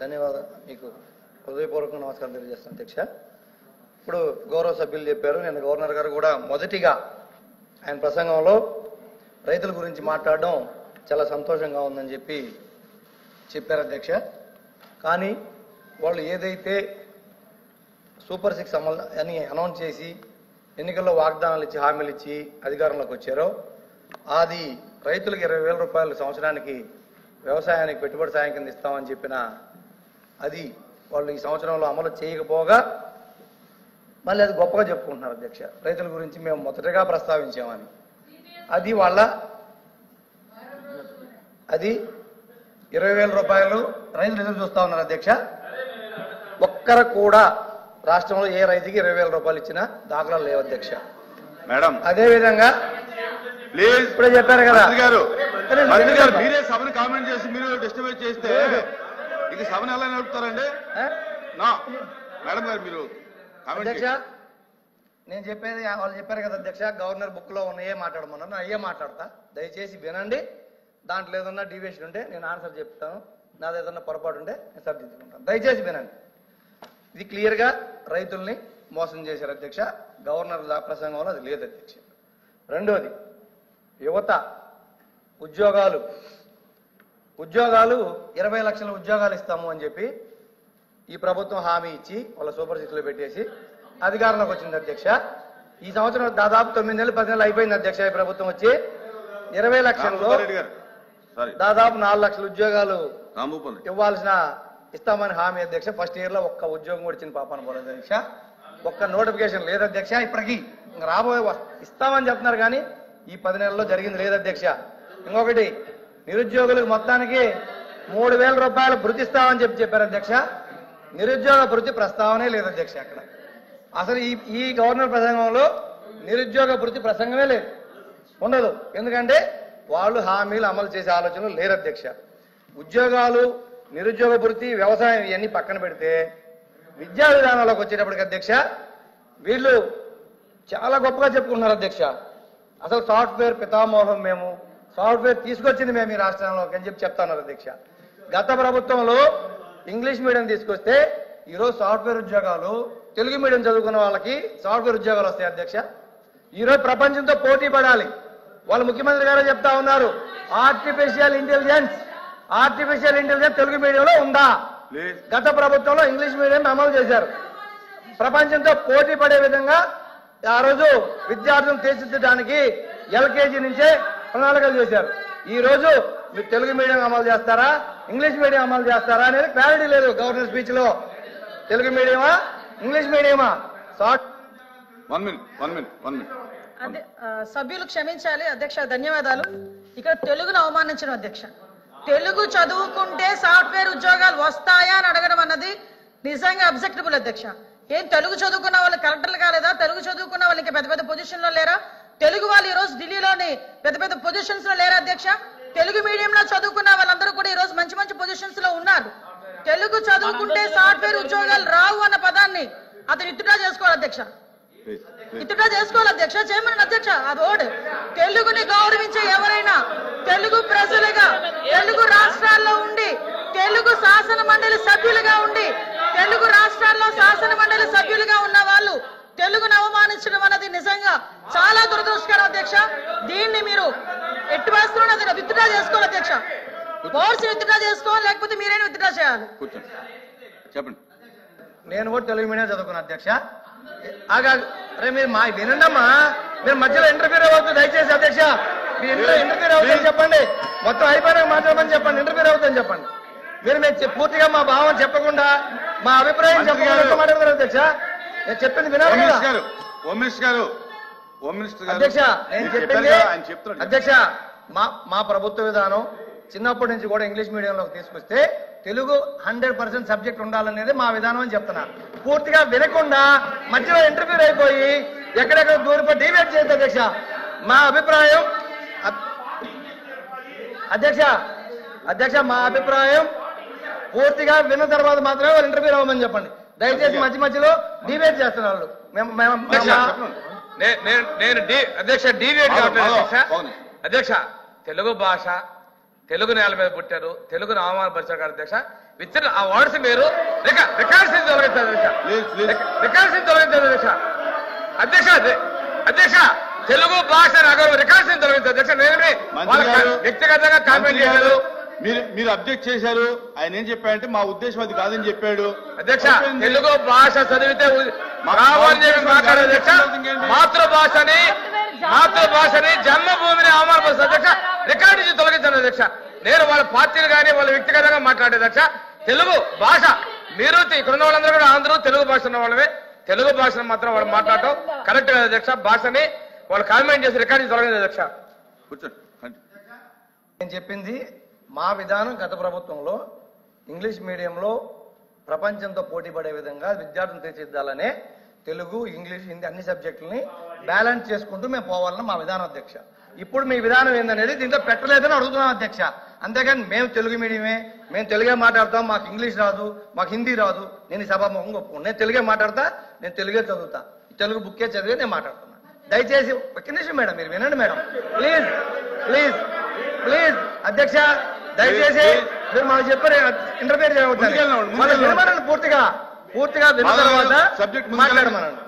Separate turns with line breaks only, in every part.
ధన్యవాదాలు. మీకు హృదయపూర్వక నమస్కారం తెలియజేస్తాను అధ్యక్ష. ఇప్పుడు గౌరవ సభ్యులు చెప్పారు. నేను గవర్నర్ గారు కూడా మొదటిగా ఆయన ప్రసంగంలో రైతుల గురించి మాట్లాడడం చాలా సంతోషంగా ఉందని చెప్పారు అధ్యక్ష. కానీ వాళ్ళు ఏదైతే సూపర్ 6 అమలు అని అనౌన్స్ చేసి ఎన్నికల్లో వాగ్దానాలు ఇచ్చి హామీలు ఇచ్చి అధికారంలోకి వచ్చారో అది రైతులకు 20,000 రూపాయలు సంవత్సరానికి వ్యవసాయానికి పెట్టుబడి సాయం కింద ఇస్తామని చెప్పిన అది వాళ్ళు ఈ సంవత్సరంలో అమలు చేయకపోగా మళ్ళీ అది గొప్పగా చెప్పుకుంటున్నారు అధ్యక్ష. రైతుల గురించి మేము మొదటగా ప్రస్తావించామని అది 20,000 రూపాయలు రైతులు ఎదురు చూస్తా ఉన్నారు అధ్యక్ష. ఒక్కరు కూడా రాష్ట్రంలో ఏ రైతుకి 20,000 రూపాయలు ఇచ్చినా దాఖలాలు లేవు అధ్యక్ష.
మేడం
అదేవిధంగా
ప్లీజ్
ఇప్పుడే చెప్పారు కదా
మంత్రి గారు మీరే సభను కామెంట్ చేసి మీరు డిస్టర్బ్ చేస్తే ఇది సభను ఎలా నడుపుతారండి? మేడం గారు మీరు
అధ్యక్ష నేను చెప్పేది వాళ్ళు చెప్పారు కదా అధ్యక్ష, గవర్నర్ బుక్ లో ఉన్నాయే మాట్లాడమన్నారు. అయ్యే మాట్లాడతా, దయచేసి వినండి. దాంట్లో ఏదన్నా డీవియేషన్ ఉంటే నేను ఆన్సర్ చెప్తాను, నాది ఏదన్నా పొరపాటు ఉంటే నేను సరిదిద్దుకుంటాను. దయచేసి వినండి. ఇది క్లియర్ గా రైతుల్ని మోసం చేశారు అధ్యక్ష. గవర్నర్ ప్రసంగంలో అది లేదు అధ్యక్ష. రెండోది యువత ఉద్యోగాలు 20 లక్షల ఉద్యోగాలు ఇస్తాము అని చెప్పి ఈ ప్రభుత్వం హామీ ఇచ్చి వాళ్ళ సూపర్ 6లో పెట్టేసి అధికారంలోకి వచ్చింది అధ్యక్ష. ఈ సంవత్సరం దాదాపు 9 నెలలు 10 నెలలు అయిపోయింది అధ్యక్ష. ఈ ప్రభుత్వం వచ్చి 20 లక్షల్లో దాదాపు 4 లక్షల ఉద్యోగాలు ఇస్తామని హామీ అధ్యక్ష. ఫస్ట్ ఇయర్ లో ఒక్క ఉద్యోగం కూడా ఇచ్చిన పాపన పోలేదు అధ్యక్ష. ఒక్క నోటిఫికేషన్ లేదు అధ్యక్ష. ఇప్పటికీ రాబోయే ఇస్తామని చెప్తున్నారు కానీ ఈ 10 నెలల్లో జరిగింది లేదు అధ్యక్ష. ఇంకొకటి నిరుద్యోగులకు మొత్తానికి 3,000 రూపాయలు భృతి ఇస్తామని చెప్పారు అధ్యక్ష. నిరుద్యోగ భృతి ప్రస్తావనే లేదు అధ్యక్ష. అక్కడ అసలు ఈ గవర్నర్ ప్రసంగంలో నిరుద్యోగ భృతి ప్రసంగమే లేదు, ఉండదు. ఎందుకంటే వాళ్ళు హామీలు అమలు చేసే ఆలోచనలు లేరు అధ్యక్ష. ఉద్యోగాలు, నిరుద్యోగ భృతి, వ్యవసాయం ఇవన్నీ పక్కన పెడితే విద్యా విధానంలోకి వచ్చేటప్పటికి అధ్యక్ష వీళ్ళు చాలా గొప్పగా చెప్పుకుంటున్నారు అధ్యక్ష. అసలు సాఫ్ట్వేర్ పితామోహం మేము, సాఫ్ట్వేర్ తీసుకొచ్చింది మేము ఈ రాష్ట్రంలోకి అని చెప్తున్నారు అధ్యక్ష. గత ప్రభుత్వంలో ఇంగ్లీష్ మీడియం తీసుకొస్తే ఈరోజు సాఫ్ట్వేర్ ఉద్యోగాలు, తెలుగు మీడియం చదువుకున్న వాళ్ళకి సాఫ్ట్వేర్ ఉద్యోగాలు వస్తాయి అధ్యక్ష. ఈరోజు ప్రపంచంతో పోటీ పడాలి. వాళ్ళు ముఖ్యమంత్రి గారు చెప్తా ఉన్నారు ఆర్టిఫిషియల్ ఇంటెలిజెన్స్ తెలుగు మీడియంలో ఉందా? గత ప్రభుత్వంలో ఇంగ్లీష్ మీడియం అమలు చేశారు. ప్రపంచంతో పోటీ పడే విధంగా ఆ రోజు విద్యార్థులను తీర్చిదిద్దడానికి LKG నుంచే ప్రణాళికలు చేశారు. ఈ రోజు మీరు తెలుగు మీడియం అమలు చేస్తారా, ఇంగ్లీష్ మీడియం అమలు చేస్తారా అనేది క్లారిటీ లేదు గవర్నర్ స్పీచ్ లో. తెలుగు మీడియమా, ఇంగ్లీష్ మీడియమా?
సభ్యులు క్షమించాలి అధ్యక్ష. ధన్యవాదాలు. ఇక్కడ తెలుగును అవమానించడం అధ్యక్ష. తెలుగు చదువుకుంటే సాఫ్ట్వేర్ ఉద్యోగాలు వస్తాయా అని అడగడం అన్నది నిజంగా అబ్జెక్టబుల్ అధ్యక్ష. ఏం తెలుగు చదువుకున్న వాళ్ళు కలెక్టర్లు కాలేదా? తెలుగు చదువుకున్న వాళ్ళు ఇంకా పెద్ద పెద్ద పొజిషన్ లో లేరా? తెలుగు వాళ్ళు ఈ రోజు ఢిల్లీలోని పెద్ద పెద్ద పొజిషన్స్ లో లేరా అధ్యక్ష? తెలుగు మీడియంలో చదువుకున్న వాళ్ళందరూ కూడా ఈ రోజు మంచి మంచి పొజిషన్స్ లో ఉన్నారు. తెలుగు చదువుకుంటే సాఫ్ట్వేర్ ఉద్యోగాలు రావు అన్న పదాన్ని అతను ఇత్తుడా చేసుకోవాలి అధ్యక్ష. చేయమని అధ్యక్ష. అది ఓడ్ తెలుగుని గౌరవించే ఎవరైనా తెలుగు ప్రజలుగా, తెలుగు రాష్ట్రాల్లో ఉండి, తెలుగు శాసన మండలి సభ్యులుగా ఉండి, తెలుగు రాష్ట్రాల్లో శాసన మండలి సభ్యులుగా ఉన్న వాళ్ళు తెలుగును అవమానించడం అన్నది నిజంగా చాలా దురదృష్టకరం అధ్యక్ష. దీన్ని మీరు ఎట్టి వేస్తున్నా అది విత్డ్రా చేసుకోవాలి అధ్యక్ష. ఫోర్స్ విత్డ్రా చేసుకోవాలి, లేకపోతే మీరైనా విత్డ్రా చేయాలి.
చెప్పండి.
నేను కూడా తెలుగు మీడియం చదువుకున్నా అధ్యక్ష. అరే మీరు మా వినండమ్మా, మీరు మధ్యలో ఇంటర్ఫీర్ అవ్వద్దు దయచేసి అధ్యక్ష. మీరు ఇంటర్ఫీర్ అవుతుందని చెప్పండి, మొత్తం అయిపోయినా మాట్లాడమని చెప్పండి, ఇంటర్ఫీర్ అవుతుందని చెప్పండి. మీరు పూర్తిగా మా భావం చెప్పకుండా, మా అభిప్రాయం చెప్పకుండా మాట్లాడతారు అధ్యక్ష. నేను చెప్పింది వినాలి కదా అధ్యక్ష. నేను చెప్పింది అధ్యక్ష, మా ప్రభుత్వ విధానం చిన్నప్పటి నుంచి కూడా ఇంగ్లీష్ మీడియంలోకి తీసుకొస్తే తెలుగు 100% సబ్జెక్ట్ ఉండాలనేది మా విధానం అని చెప్తున్నా. పూర్తిగా వినకుండా మధ్యలో ఇంటర్ఫీర్ అయిపోయి ఎక్కడెక్కడ దూరపడి డిబేట్ చేయొద్దు అధ్యక్ష. మా అభిప్రాయం అధ్యక్ష మా అభిప్రాయం పూర్తిగా విన్న తర్వాత మాత్రమే వాళ్ళు ఇంటర్ఫీర్ అవ్వమని చెప్పండి దయచేసి. మధ్యలో డిబేట్ చేస్తున్నారు.
నేను అధ్యక్ష డిబేట్ అధ్యక్ష. తెలుగు భాష, తెలుగు నేల మీద పుట్టారు, తెలుగును అవమానపరిచారు అధ్యక్ష. విత్ ఆ వర్డ్స్ మీరు రికార్డ్స్ తొలగించారు అధ్యక్ష. రికార్డ్స్ తొలగించారు అధ్యక్ష. అధ్యక్ష అధ్యక్ష తెలుగు భాష రికార్డ్స్ తొలగించారు అధ్యక్ష. నేను వ్యక్తిగతంగా కామెంట్ చేయలేదు.
మీరు అబ్జెక్ట్ చేశారు. ఆయన ఏం చెప్పాడంటే మా ఉద్దేశం అది కాదని చెప్పాడు
అధ్యక్ష. తెలుగు భాష చదివితే మాట్లాడే అధ్యక్ష. మాతృభాషని జన్మభూమిని అవమానపరుస్తారు అధ్యక్ష. రికార్డు నుంచి తొలగించాను అధ్యక్ష. నేను వాళ్ళ పార్టీలు కానీ వాళ్ళ వ్యక్తిగతంగా మాట్లాడే అధ్యక్ష. తెలుగు భాష మీరు ఇక్కడ ఉన్న వాళ్ళందరూ కూడా అందరూ తెలుగు భాష ఉన్న వాళ్ళమే. తెలుగు భాషను మాత్రం వాళ్ళు మాట్లాడటం కరెక్ట్ కదా అధ్యక్ష. భాషని వాళ్ళు కామెంట్ చేసి రికార్డు నుంచి తొలగించారు అధ్యక్ష.
కూర్చోండి.
నేను చెప్పింది మా విధానం గత ప్రభుత్వంలో ఇంగ్లీష్ మీడియంలో ప్రపంచంతో పోటీ పడే విధంగా విద్యార్థులను తీర్చిదిద్దాలనే తెలుగు, ఇంగ్లీష్, హిందీ అన్ని సబ్జెక్టులని బ్యాలెన్స్ చేసుకుంటూ మేము పోవాలని మా విధానం అధ్యక్ష. ఇప్పుడు మీ విధానం ఏందనేది దీంట్లో పెట్టలేదని అడుగుతున్నాం అధ్యక్ష. అంతేగాని మేము తెలుగు మీడియమే, మేము తెలుగే మాట్లాడతాం, మాకు ఇంగ్లీష్ రాదు, మాకు హిందీ రాదు. నేను ఈ సభాముఖంగా ఒప్పుకోను. నేను తెలుగే మాట్లాడతా, నేను తెలుగే చదువుతా, తెలుగు బుక్కే చదివి నేను మాట్లాడుతున్నా. దయచేసి ఒక్క నిమిషం మేడం, మీరు వినండి మేడం, ప్లీజ్ ప్లీజ్ ప్లీజ్. అధ్యక్ష దయచేసి మీరు మాకు చెప్పారు ఇంటర్ఫేర్ చేయవద్దని పూర్తిగా విన్న తర్వాత మాట్లాడమనండి.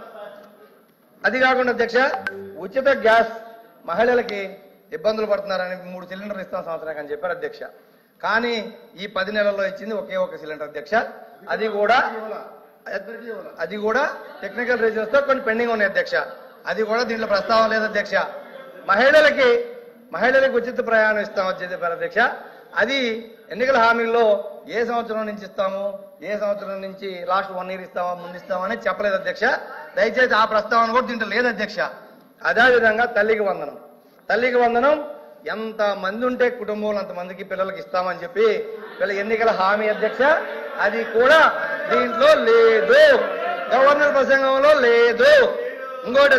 అది కాకుండా అధ్యక్ష ఉచిత గ్యాస్ మహిళలకి ఇబ్బందులు పడుతున్నారని 3 సిలిండర్లు ఇస్తాం సంవత్సరానికి అని చెప్పారు అధ్యక్ష. కానీ ఈ 10 నెలల్లో ఇచ్చింది ఒకే ఒక సిలిండర్ అధ్యక్ష. అది కూడా టెక్నికల్ రీజన్స్ తో కొన్ని పెండింగ్ ఉన్నాయి అధ్యక్ష. అది కూడా దీంట్లో ప్రస్తావన లేదు అధ్యక్ష. మహిళలకి ఉచిత ప్రయాణం ఇస్తామని చెప్పారు అధ్యక్ష. అది ఎన్నికల హామీల్లో ఏ సంవత్సరం నుంచి ఇస్తాము, ఏ సంవత్సరం నుంచి లాస్ట్ 1 year ఇస్తామా, ముందు ఇస్తామని చెప్పలేదు అధ్యక్ష. దయచేసి ఆ ప్రస్తావన కూడా దీంట్లో లేదు అధ్యక్ష. అదేవిధంగా తల్లికి వందనం ఎంత మంది ఉంటే కుటుంబంలో అంతమందికి పిల్లలకి ఇస్తామని చెప్పి ఎన్నికల హామీ అధ్యక్ష. అది కూడా దీంట్లో లేదు, గవర్నర్ ప్రసంగంలో లేదు. ఇంకోటి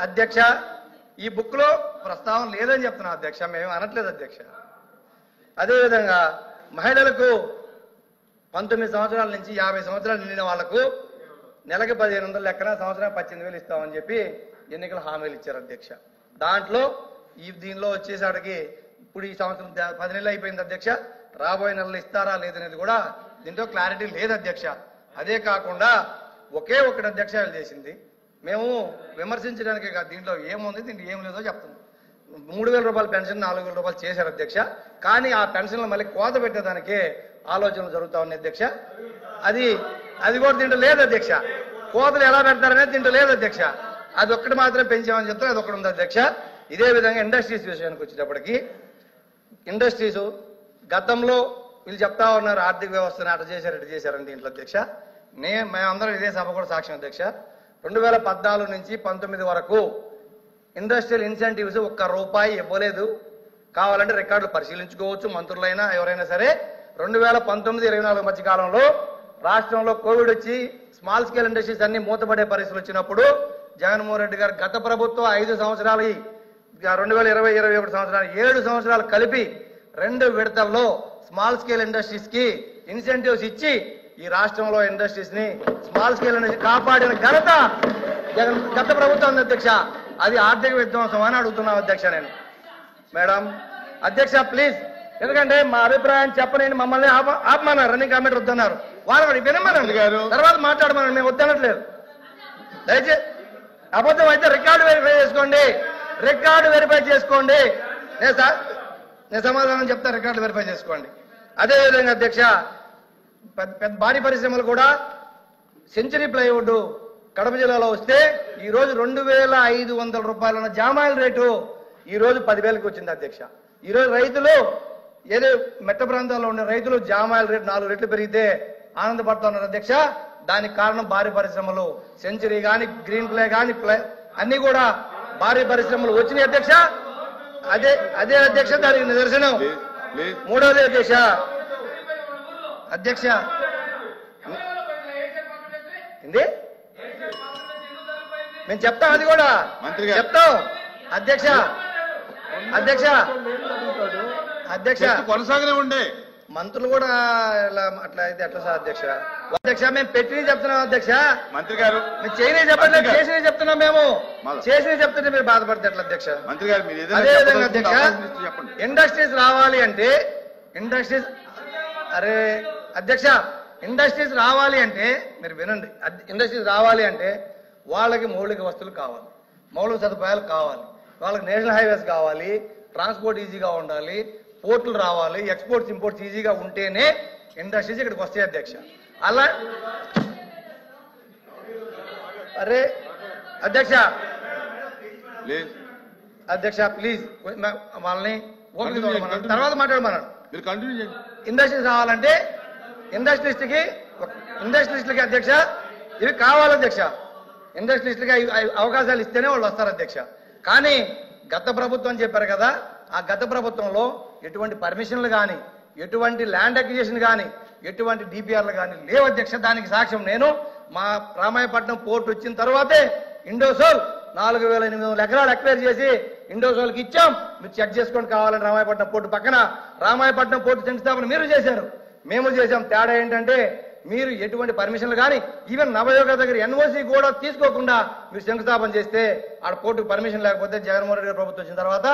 అధ్యక్ష ఈ బుక్ లో ప్రస్తావన లేదని చెప్తున్నా అధ్యక్ష, మేము అనట్లేదు అధ్యక్ష. అదేవిధంగా మహిళలకు 19 సంవత్సరాల నుంచి 50 సంవత్సరాలు నిండిన వాళ్లకు నెలకి 1500 లెక్కన సంవత్సరానికి 18,000 ఇస్తామని చెప్పి ఎన్నికల హామీలు ఇచ్చారు అధ్యక్ష. దాంట్లో దీనిలో వచ్చేసరికి ఇప్పుడు ఈ సంవత్సరం 10 నెలలు అయిపోయింది అధ్యక్ష. రాబోయే నెలలు ఇస్తారా లేదనేది కూడా దీంట్లో క్లారిటీ లేదు అధ్యక్ష. అదే కాకుండా ఒకే ఒకటి అధ్యక్ష చేసింది, మేము విమర్శించడానికి కాదు, దీంట్లో ఏముంది దీంట్లో ఏం లేదో చెప్తున్నాం. 3,000 రూపాయల పెన్షన్ 4,000 రూపాయలు చేశారు అధ్యక్ష. కానీ ఆ పెన్షన్లు మళ్ళీ కోత పెట్టేదానికే ఆలోచనలు జరుగుతా ఉన్నాయి అధ్యక్ష. అది కూడా దీంట్లో లేదు అధ్యక్ష. కోతలు ఎలా పెడతారనేది దీంట్లో లేదు అధ్యక్ష. అది ఒక్కటి మాత్రమే పెంచామని చెప్తారు, అది ఒకటి ఉంది అధ్యక్ష. ఇదే విధంగా ఇండస్ట్రీస్ విషయానికి వచ్చేటప్పటికి ఇండస్ట్రీస్ గతంలో వీళ్ళు చెప్తా ఉన్నారు ఆర్థిక వ్యవస్థను అటు చేశారని దీంట్లో అధ్యక్ష. మేమందరం ఇదే సభ కూడా సాక్ష్యం అధ్యక్ష. 2014 నుంచి 19 వరకు ఇండస్ట్రియల్ ఇన్సెంటివ్స్ ₹1 ఇవ్వలేదు. కావాలంటే రికార్డులు పరిశీలించుకోవచ్చు మంత్రులైనా ఎవరైనా సరే. 2019-24 మధ్య కాలంలో రాష్ట్రంలో కోవిడ్ వచ్చి స్మాల్ స్కేల్ ఇండస్ట్రీస్ అన్ని మూతపడే పరిస్థితులు వచ్చినప్పుడు జగన్మోహన్ రెడ్డి గారు గత ప్రభుత్వం 5 సంవత్సరాలు 2020-21 సంవత్సరాలు 7 సంవత్సరాలు కలిపి 2 విడతల్లో స్మాల్ స్కేల్ ఇండస్ట్రీస్ కి ఇన్సెంటివ్స్ ఇచ్చి ఈ రాష్ట్రంలో ఇండస్ట్రీస్ ని స్మాల్ స్కేల్ ఇండస్ట్రీ కాపాడిన ఘనత గత ప్రభుత్వం అధ్యక్ష. అది ఆర్థిక విధ్వంసం అని అడుగుతున్నాం అధ్యక్ష. నేను మేడం అధ్యక్ష ప్లీజ్, ఎందుకంటే మా అభిప్రాయం చెప్పలేని మమ్మల్ని ఆపమన్నారు, రన్నింగ్ కామెంట్ వద్దన్నారు. వాళ్ళు వినమనండి, తర్వాత మాట్లాడమనండి, మేము వద్దనట్లేదు. దయచేసి అబద్ధం అయితే రికార్డు వెరిఫై చేసుకోండి. నేను సమాధానం చెప్తా, రికార్డు వెరిఫై చేసుకోండి. అదేవిధంగా అధ్యక్ష పెద్ద భారీ పరిశ్రమలు కూడా సెంచరీ ప్లైవుడ్ కడప జిల్లాలో వస్తే ఈ రోజు 2,500 రూపాయలు ఉన్న జామాయిల్ రేటు ఈ రోజు 10,000కి వచ్చింది అధ్యక్ష. ఈ రోజు రైతులు ఏదో మెట్ట ప్రాంతాల్లో ఉండే రైతులు జామాయిల్ రేటు 4 రెట్లు పెరిగితే ఆనందపడుతున్నారు అధ్యక్ష. దానికి కారణం భారీ పరిశ్రమలు, సెంచరీ గాని గ్రీన్ ప్లే గాని అన్ని కూడా భారీ పరిశ్రమలు వచ్చినాయి అధ్యక్ష. అదే అధ్యక్ష దానికి నిదర్శనం. మూడవది అధ్యక్ష ఏంది మేము చెప్తాం, అది కూడా చెప్తాం అధ్యక్ష. కొనసాగనే ఉండే మంత్రులు కూడా ఇలా అట్లా అయితే ఎట్లా సార్ అధ్యక్ష? అధ్యక్ష మేము పెట్టినవి చెప్తున్నాం అధ్యక్ష.
మంత్రి గారు
మేము చేయని చెప్పట్లేదు, చేసినవి చెప్తున్నాం. మేము చేసినవి చెప్తుంటే మీరు బాధపడితే ఎట్లా అధ్యక్ష?
మంత్రి గారు మీరు ఏదైనా
అదే విధంగా అధ్యక్ష
చెప్పండి.
ఇండస్ట్రీస్ రావాలి అంటే అధ్యక్ష ఇండస్ట్రీస్ రావాలి అంటే మీరు వినండి. ఇండస్ట్రీస్ రావాలి అంటే వాళ్ళకి మౌలిక వస్తువులు కావాలి, మౌలిక సదుపాయాలు కావాలి, వాళ్ళకి నేషనల్ హైవేస్ కావాలి, ట్రాన్స్పోర్ట్ ఈజీగా ఉండాలి, పోర్టులు రావాలి, ఎక్స్పోర్ట్స్ ఇంపోర్ట్స్ ఈజీగా ఉంటేనే ఇండస్ట్రీస్ ఇక్కడికి వస్తాయి అధ్యక్ష. అలా అధ్యక్ష ప్లీజ్ వాళ్ళని తర్వాత మాట్లాడమన్నాడు.
మీరు కంటిన్యూ చేయండి.
ఇండస్ట్రీస్ రావాలంటే ఇండస్ట్రియలిస్టులకి అధ్యక్ష ఇవి కావాలి అధ్యక్ష. ఇండస్ట్రియలిస్టులకి అవకాశాలు ఇస్తేనే వాళ్ళు వస్తారు అధ్యక్ష. కానీ గత ప్రభుత్వం చెప్పారు కదా, ఆ గత ప్రభుత్వంలో ఎటువంటి పర్మిషన్లు కానీ, ఎటువంటి ల్యాండ్ అక్విజిషన్ కానీ, ఎటువంటి డిపిఆర్లు కానీ లేవు అధ్యక్ష. దానికి సాక్ష్యం నేను మా రామాయపట్నం పోర్టు వచ్చిన తర్వాతే ఇండోసోల్ 4,800 ఎకరాలు అక్వైర్ చేసి ఇండోసోల్కి ఇచ్చాం. మీరు చెక్ చేసుకొని కావాలని రామాయపట్నం పోర్టు పక్కన రామాయపట్నం పోర్టు శంకుస్థాపన మీరు చేశారు, మేము చేశాం. తేడా ఏంటంటే మీరు ఎటువంటి పర్మిషన్లు కానీ ఈవెన్ నవయోగ దగ్గర ఎన్ఓసి కూడా తీసుకోకుండా మీరు శంకుస్థాపన చేస్తే ఆడ పోర్టుకు పర్మిషన్ లేకపోతే జగన్మోహన్ రెడ్డి గారి ప్రభుత్వం వచ్చిన తర్వాత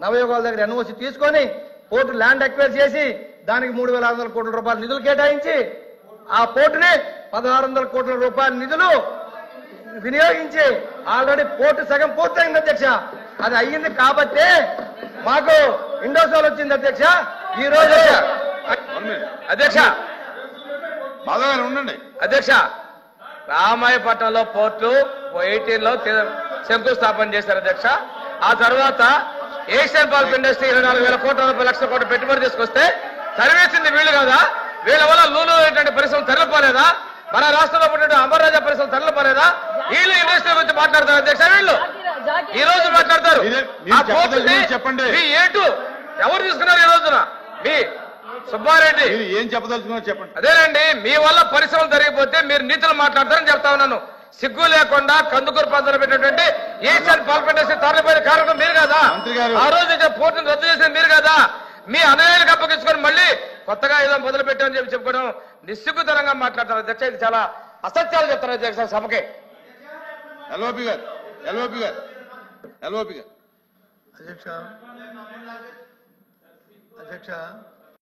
నవయోగాల దగ్గర ఎన్ఓసి తీసుకొని పోర్టు ల్యాండ్ అక్వైర్ చేసి దానికి 3,600 కోట్ల రూపాయల నిధులు కేటాయించి ఆ పోర్టుని 1,600 కోట్ల రూపాయల నిధులు వినియోగించి ఆల్రెడీ పోర్టు సగం పూర్తయింది అధ్యక్ష. అది అయ్యింది కాబట్టే మాకు ఇండోసోల్ వచ్చింది అధ్యక్ష. ఈ రోజు
అధ్యక్ష
మాధవ్ గారు ఉండండి.
అధ్యక్ష రామాయపట్నంలో పోర్టు 18లో శంకుస్థాపన చేశారు అధ్యక్ష. ఆ తర్వాత ఏషియన్ పల్ప్ ఇండస్ట్రీ 24,000 కోట్ల రూపాయల లక్షల కోట్ల పెట్టుబడి తీసుకొస్తే తరివేసింది వీళ్ళు కదా. వీళ్ళ వల్ల లూలు పరిశ్రమలు తరలిపోలేదా? మన రాష్ట్రంలో పుట్టిన అమర్రాజా పరిశ్రమలు తరలిపోలేదా? వీళ్ళు ఇండస్ట్రీ గురించి మాట్లాడతారు అధ్యక్ష. వీళ్ళు ఈ రోజు మాట్లాడతారు.
చెప్పండి
ఎవరు తీసుకున్నారు ఈ రోజున? మీ సుబ్బారెడ్డి
ఏం చెప్పదలుచుకున్నారు చెప్పండి.
అదేనండి, మీ వల్ల పరిశ్రమలు జరిగిపోతే మీరు నీతులు మాట్లాడతారని చెప్తా ఉన్నాను. సిగ్గు లేకుండా కందుకూరు ప్రాంతంలో పెట్టినటువంటి ఏషియన్ పల్ప్ ఇండస్ట్రీ తరలిపోయిన కారణం మీరు కదా. ఆ రోజు పోర్టును రద్దు చేసిన మీరు కదా. మీ అన్నయ్యలకు అప్పగించుకొని మళ్ళీ కొత్తగా ఏదో మొదలు పెట్టామని చెప్పి చెప్పుకోవడం నిస్సిగ్గుతనంగా మాట్లాడతారు అధ్యక్ష. ఇది చాలా అసత్యాలు చెప్తారు అధ్యక్ష సభకే.
ఎల్ఓపి గారు
అధ్యక్ష